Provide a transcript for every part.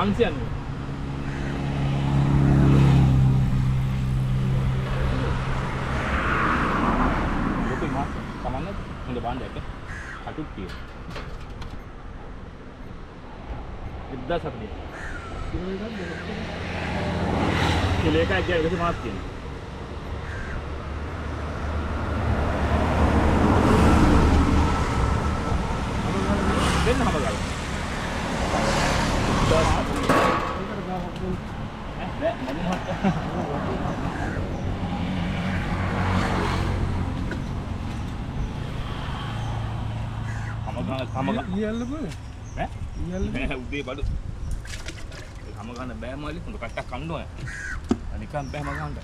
500. Lopin mas, kamarnya udah bandek ya? Aduk dia. Idda sabdi. Kilo එක අගිය එකසි මාත් තියෙනවා. දෙන්න හැම ගාලා. උදේ බඩු හැම ගන්න බෑ මල්ලි හොඳ කට්ටක් කන්න ඕන නිකන් බෑ මම ගන්න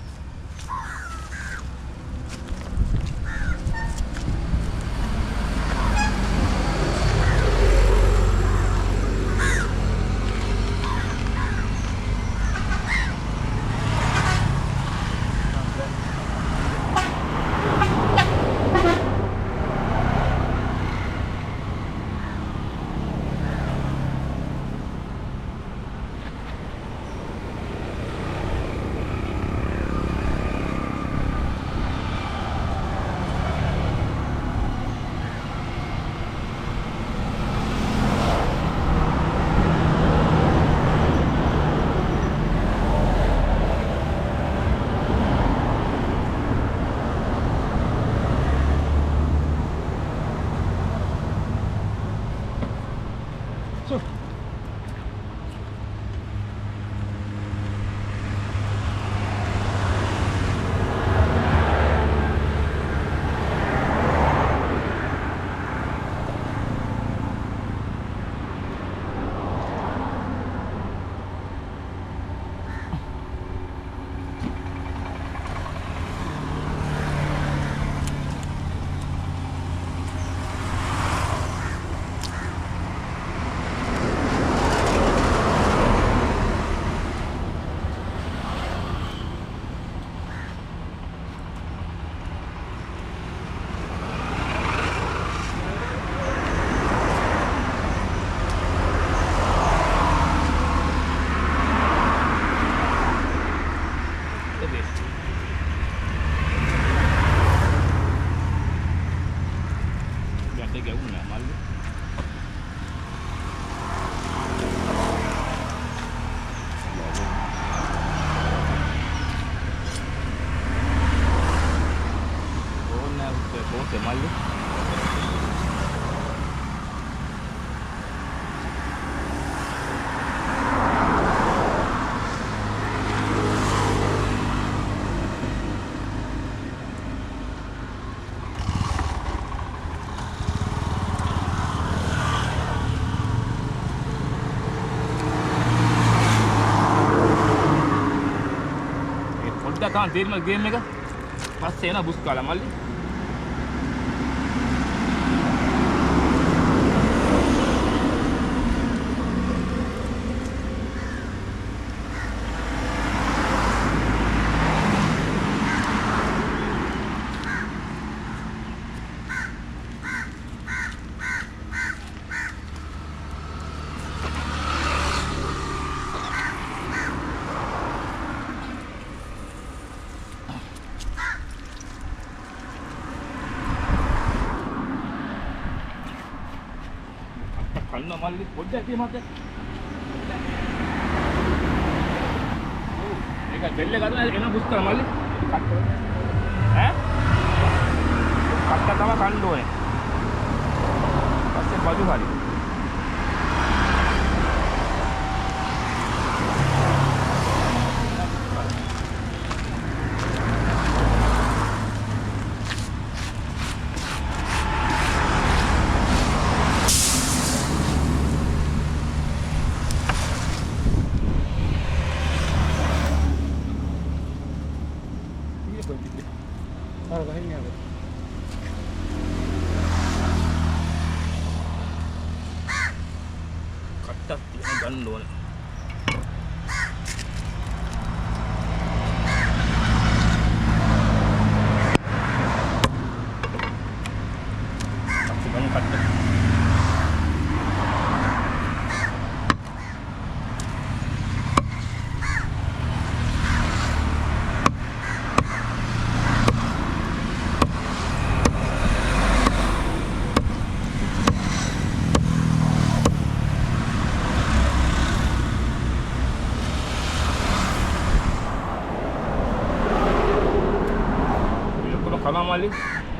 Kan tiermal game එක පස්සේ එන බුස් කාලා මල්ලි කන්න මල්ලි පොඩ්ඩක් ඉතින් මත ඒක බෙල්ල ගන්න එන බුස් කරා මල්ලි ඈ කට්ට තම කන්න ඕනේ පස්සේ බඩු හරි කට්ටක් තියෙන ගන්න ඕනේ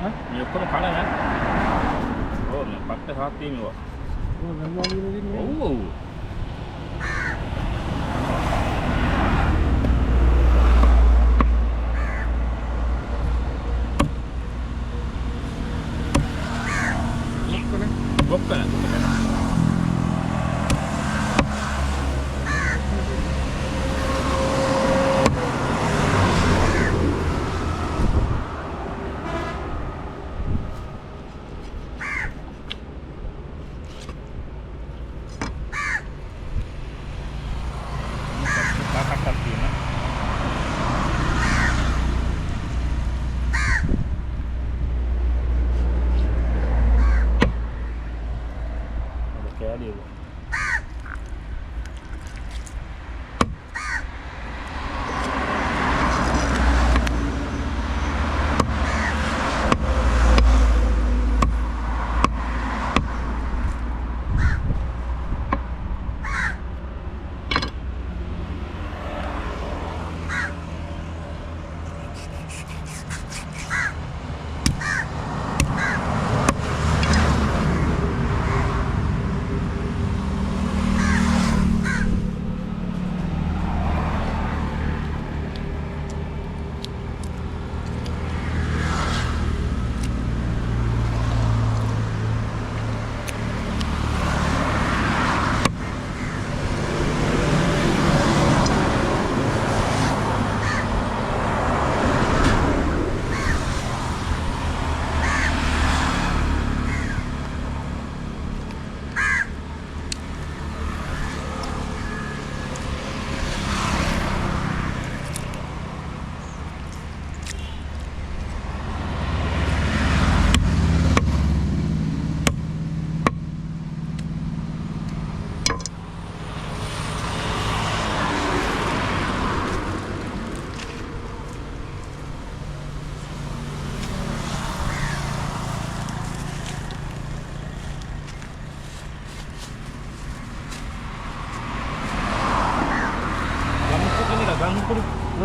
මේ ඔක්කොම කන නෑ. ඔව් මේ පට්ට සාත්තිය මේවා. ඔය ගන්නවා නේද? ඔව් ඔව්. ගොක්කන.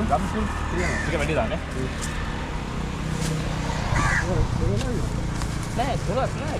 ගම්පුල් තියෙනවා. ටික වැඩි දාන්න. නෑ, 12ක් නෑ.